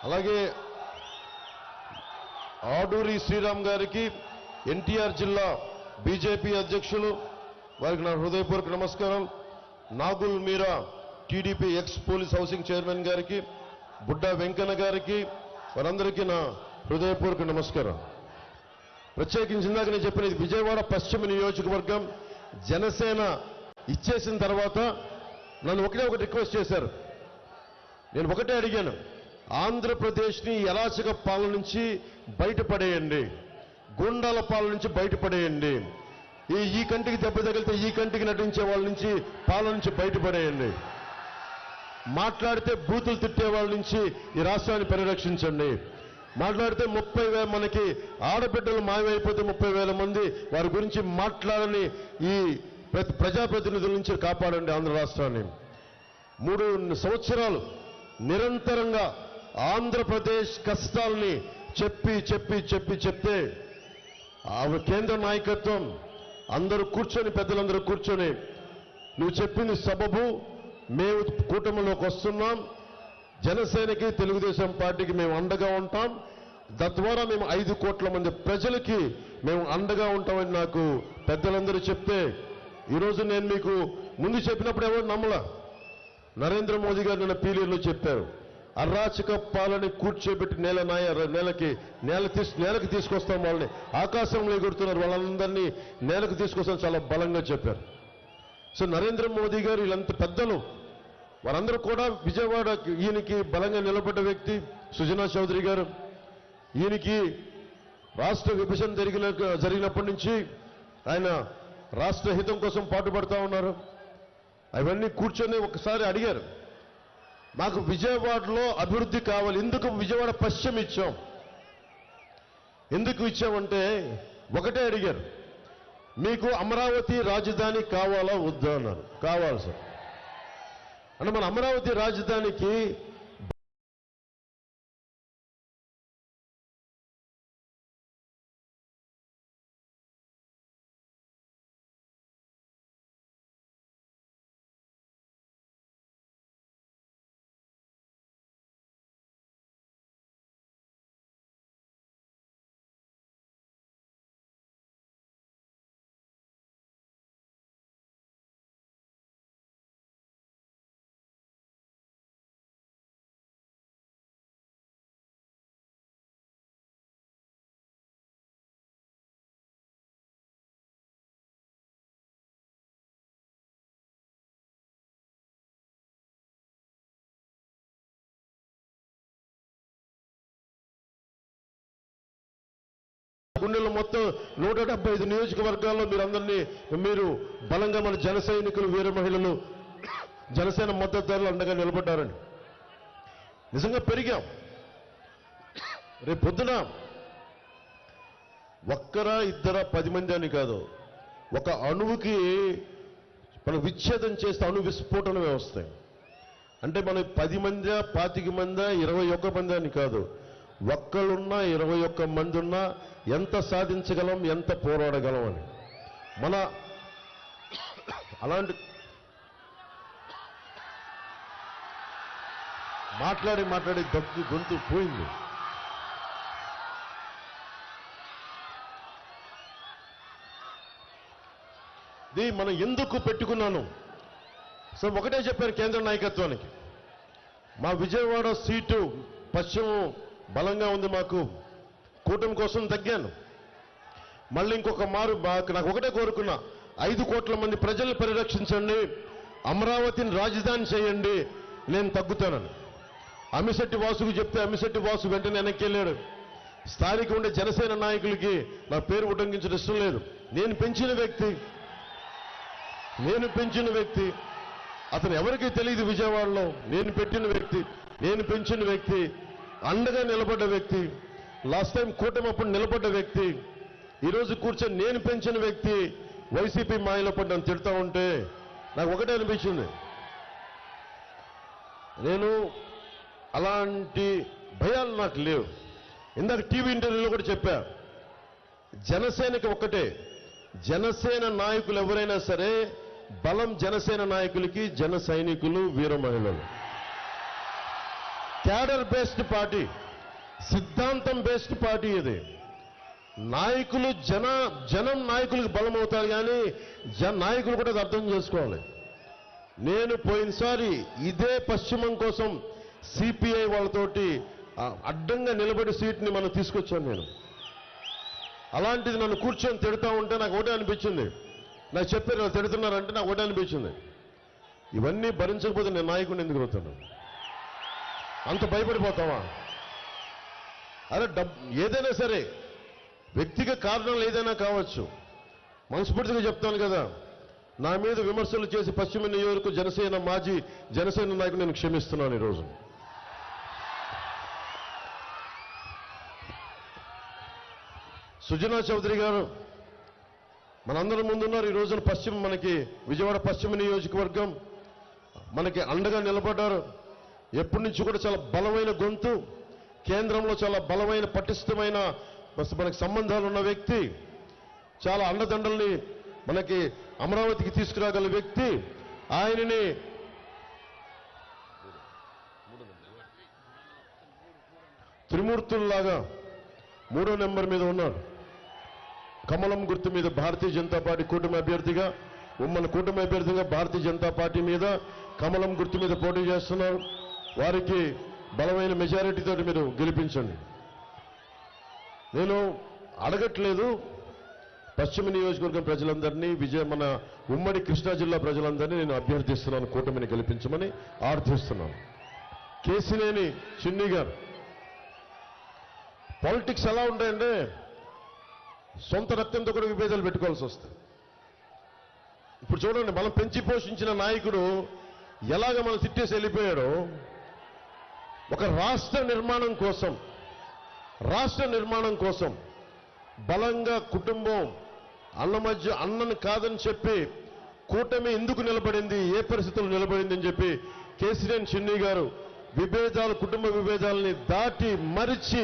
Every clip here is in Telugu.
అలాగే ఆడూరి శ్రీరామ్ గారికి ఎన్టీఆర్ జిల్లా బీజేపీ అధ్యక్షులు వారికి నా హృదయపూర్వక నమస్కారం. Nagul Meera TDP ex police housing chairman గారికి, బుడ్డా వెంకన్న గారికి, వారందరికీ నా హృదయపూర్వక నమస్కారం. ప్రత్యేకించి ఇందాక నేను చెప్పిన విజయవాడ పశ్చిమ నియోజకవర్గం జనసేన ఇచ్చేసిన తర్వాత నన్ను ఒక రిక్వెస్ట్ చేశారు. నేను ఒకటే అడిగాను, ఆంధ్రప్రదేశ్ని అరాచక పాలన నుంచి బయటపడేయండి, గుండాల పాలన నుంచి బయటపడేయండి, ఈ కంటికి దెబ్బ తగిలితే ఈ కంటికి నటించే వాళ్ళ నుంచి పాలన నుంచి బయటపడేయండి, మాట్లాడితే బూతులు తిట్టే వాళ్ళ నుంచి ఈ రాష్ట్రాన్ని పరిరక్షించండి, మాట్లాడితే 30,000 మనకి ఆడబిడ్డలు మాయమైపోతే 30,000 మంది వారి గురించి మాట్లాడని ఈ ప్రజాప్రతినిధుల నుంచి కాపాడండి ఆంధ్ర రాష్ట్రాన్ని. 3 సంవత్సరాలు నిరంతరంగా ఆంధ్రప్రదేశ్ కష్టాలని చెప్తే కేంద్ర నాయకత్వం అందరూ కూర్చొని, పెద్దలందరూ కూర్చొని, నువ్వు చెప్పింది సబబు, మేము కూటమిలోకి వస్తున్నాం, జనసేనకి తెలుగుదేశం పార్టీకి మేము అండగా ఉంటాం, తద్వారా మేము 5 కోట్ల మంది ప్రజలకి మేము అండగా ఉంటామని నాకు పెద్దలందరూ చెప్తే, ఈరోజు నేను మీకు ముందు చెప్పినప్పుడు ఎవరు నమ్మలా. నరేంద్ర మోదీ గారు నిన్న పీలీలో చెప్పారు, అరాచక పాలన కూర్చోబెట్టి నేలకి తీసుకొస్తాం, వాళ్ళని ఆకాశంలో ఎగురుతున్నారు, వాళ్ళందరినీ నేలకు తీసుకొస్తాం చాలా బలంగా చెప్పారు. సో నరేంద్ర మోదీ గారు వీళ్ళంత పెద్దలు వారందరూ కూడా విజయవాడ ఈయనకి బలంగా నిలబడ్డ వ్యక్తి సుజనా చౌదరి గారు. ఈయనకి రాష్ట్ర విభజన జరిగినప్పటి నుంచి ఆయన రాష్ట్ర హితం కోసం పాటుపడతా ఉన్నారు. అవన్నీ కూర్చొని ఒకసారి అడిగారు, మాకు విజయవాడలో అభివృద్ధి కావాలి, ఎందుకు విజయవాడ పశ్చిమ ఇచ్చాం, ఎందుకు ఇచ్చామంటే ఒకటే అడిగారు, మీకు అమరావతి రాజధాని కావాలా వద్దా అన్నారు. కావాలి సార్ అంటే మన అమరావతి రాజధానికి గుండెల్లో మొత్తం 175 నియోజకవర్గాల్లో మీరు బలంగా మన జన సైనికులు, వీర మహిళలు, జనసేన మద్దతుదారులు అండగా నిలబడ్డారండి. నిజంగా పెరిగాం. రేపు పొద్దున ఒక్కరా ఇద్దరా 10 మంది అని కాదు, ఒక అణువుకి మనం విచ్ఛేదం చేస్తే అణు విస్ఫోటనమే వస్తాయి. అంటే మనం 10 మందా 25 మందా 21 మంది అని కాదు, ఒక్కళ్ళున్నా 21 మంది ఉన్నా ఎంత సాధించగలం, ఎంత పోరాడగలం అని మన అలాంటి మాట్లాడి గొంతు పోయింది. ఇది మనం ఎందుకు పెట్టుకున్నాను సో ఒకటే చెప్పారు కేంద్ర నాయకత్వానికి, మా విజయవాడ సీటు పశ్చిమం బలంగా ఉంది, మాకు కూటమి కోసం తగ్గాను. మళ్ళీ ఇంకొక మారు నాకు ఒకటే కోరుకున్నా, 5 కోట్ల మంది ప్రజల్ని పరిరక్షించండి, అమరావతిని రాజధాని చేయండి, నేను తగ్గుతానని అమిశెట్టి వాసుకు చెప్తే అమిశెట్టి వాసు వెంటనే వెనక్కి వెళ్ళాడు. స్థానిక ఉండే జనసేన నాయకులకి నా పేరు ఉటంకించడం ఇష్టం లేదు. నేను పెంచిన వ్యక్తి అతను ఎవరికీ తెలియదు విజయవాడలో. నేను పెంచిన వ్యక్తి, అండగా నిలబడ్డ వ్యక్తి, లాస్ట్ టైం కూటమి అప్పుడు నిలబడ్డ వ్యక్తి, ఈరోజు కూర్చొని నేను పెంచిన వ్యక్తి వైసీపీ మాయలో పడి నన్ను తిడతా ఉంటే నాకు ఒకటే అనిపించింది, నేను అలాంటి భయాలు నాకు లేవు. ఇందాక టీవీ ఇంటర్వ్యూలో కూడా చెప్పా, జనసేనకి ఒక్కటే, జనసేన నాయకులు ఎవరైనా సరే బలం జనసేన నాయకులకి, జన సైనికులు, వీర మహిళలు. క్యాడర్ బేస్డ్ పార్టీ, సిద్ధాంతం బేస్డ్ పార్టీ ఇది. నాయకులు జనం నాయకులకు బలం అవుతారు, కానీ నాయకులు కూడా అది అర్థం చేసుకోవాలి. నేను పోయినసారి ఇదే పశ్చిమం కోసం సిపిఐ వాళ్ళతోటి అడ్డంగా నిలబడి సీట్ని మనం తీసుకొచ్చాను నేను. అలాంటిది నన్ను కూర్చొని తిడతా ఉంటే నాకు ఒకటే అనిపించింది. నాకు చెప్పారు వాళ్ళు తిడుతున్నారంటే నాకు ఒకటే అనిపించింది, ఇవన్నీ భరించకపోతే నేను నాయకుడిని ఎందుకు అవుతాను? అంత భయపడిపోతావా? అరే ఏదైనా సరే వ్యక్తిగత కారణాలు ఏదైనా కావచ్చు, మనస్ఫూర్తిగా చెప్తాను కదా, నా మీద విమర్శలు చేసి పశ్చిమ నియోజకవర్గ మాజీ జనసేన నాయకుడు నేను క్షమిస్తున్నాను ఈరోజు. సుజనా చౌదరి గారు మనందరం ముందున్నారు. ఈ రోజున మనకి విజయవాడ పశ్చిమ నియోజకవర్గం మనకి అండగా నిలబడ్డారు. ఎప్పటి నుంచి కూడా చాలా బలమైన గొంతు, కేంద్రంలో చాలా బలమైన పటిష్టమైన మనకి సంబంధాలు ఉన్న వ్యక్తి, చాలా అండదండల్ని మనకి అమరావతికి తీసుకురాగల వ్యక్తి. ఆయనని త్రిమూర్తుల్లాగా 3వ నెంబర్ మీద ఉన్నారు. కమలం గుర్తు మీద భారతీయ జనతా పార్టీ కూటమి అభ్యర్థిగా, ఉమ్మడి కూటమి అభ్యర్థిగా భారతీయ జనతా పార్టీ మీద కమలం గుర్తు మీద పోటీ చేస్తున్నారు. వారికి బలమైన మెజారిటీతో మీరు గెలిపించండి. నేను అడగట్లేదు, పశ్చిమ నియోజకవర్గం ప్రజలందరినీ, మన ఉమ్మడి కృష్ణా జిల్లా ప్రజలందరినీ నేను అభ్యర్థిస్తున్నాను కూటమిని గెలిపించమని ఆర్థిస్తున్నాను. కేసినేని చిన్ని గారు, పాలిటిక్స్ ఎలా ఉంటాయంటే సొంత రక్తంతో కూడా విభేదాలు పెట్టుకోవాల్సి వస్తుంది. ఇప్పుడు చూడండి, మనం పెంచి పోషించిన నాయకుడు ఎలాగ మనం తిట్టేసి వెళ్ళిపోయాడో, ఒక రాష్ట్ర నిర్మాణం కోసం బలంగా కుటుంబం అన్నని కాదని చెప్పి కూటమి ఎందుకు నిలబడింది, ఏ పరిస్థితుల్లో నిలబడింది అని చెప్పి కేసినేని చిన్ని గారు కుటుంబ విభేదాలని దాటి మరిచి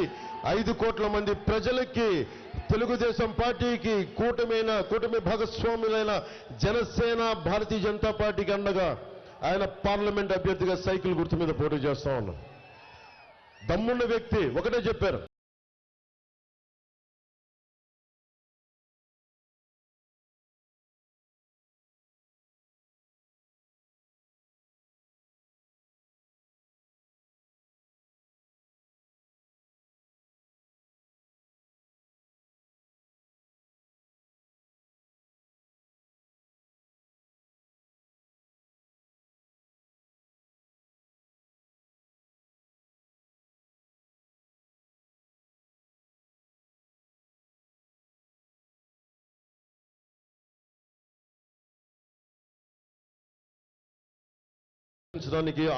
5 కోట్ల మంది ప్రజలకి, తెలుగుదేశం పార్టీకి, కూటమి భాగస్వాములైన జనసేన భారతీయ జనతా పార్టీకి అండగా ఆయన పార్లమెంట్ అభ్యర్థిగా సైకిల్ గుర్తు మీద పోటీ చేస్తా ఉన్నాం. దమ్మున్న వ్యక్తి ఒకటే చెప్పారు,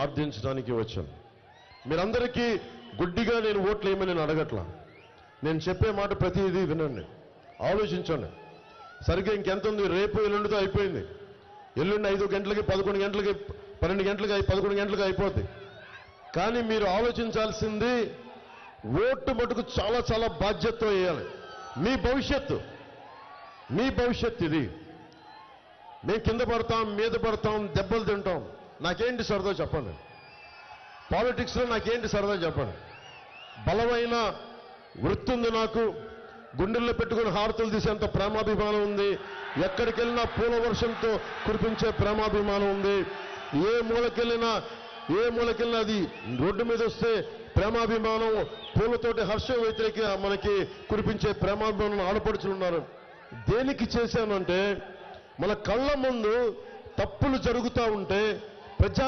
ఆర్థించడానికి వచ్చాను. మీరందరికీ గుడ్డిగా నేను ఓట్లు వేయమని నేను అడగట్లా. నేను చెప్పే మాట ప్రతిదీ వినండి, ఆలోచించండి. సరిగ్గా ఇంకెంత ఉంది, రేపు ఎల్లుండితో అయిపోయింది. ఎల్లుండి 5 గంటలకి 11 గంటలకి 12 గంటలకి 11 గంటలకి అయిపోద్ది. కానీ మీరు ఆలోచించాల్సింది ఓటు మటుకు చాలా చాలా బాధ్యతతో వేయాలి. మీ భవిష్యత్తు ఇది. మేము కింద పడతాం, మీద పడతాం, దెబ్బలు తింటాం, నాకేంటి సరదా చెప్పండి. పాలిటిక్స్లో నాకేంటి సరదా చెప్పండి. బలమైన వృత్తి ఉంది నాకు, గుండెల్లో పెట్టుకుని హారతులు తీసేంత ప్రేమాభిమానం ఉంది. ఎక్కడికి వెళ్ళినా పూల వర్షంతో కురిపించే ప్రేమాభిమానం ఉంది. ఏ మూలకెళ్ళినా అది రోడ్డు మీద వస్తే ప్రేమాభిమానం, పూలతోటి హర్షం వ్యతిరేక మనకి కురిపించే ప్రేమాభిమానం ఆడపడుచులు ఉన్నారు. దేనికి చేశానంటే, మన కళ్ళ ముందు తప్పులు జరుగుతూ ఉంటే ప్రజా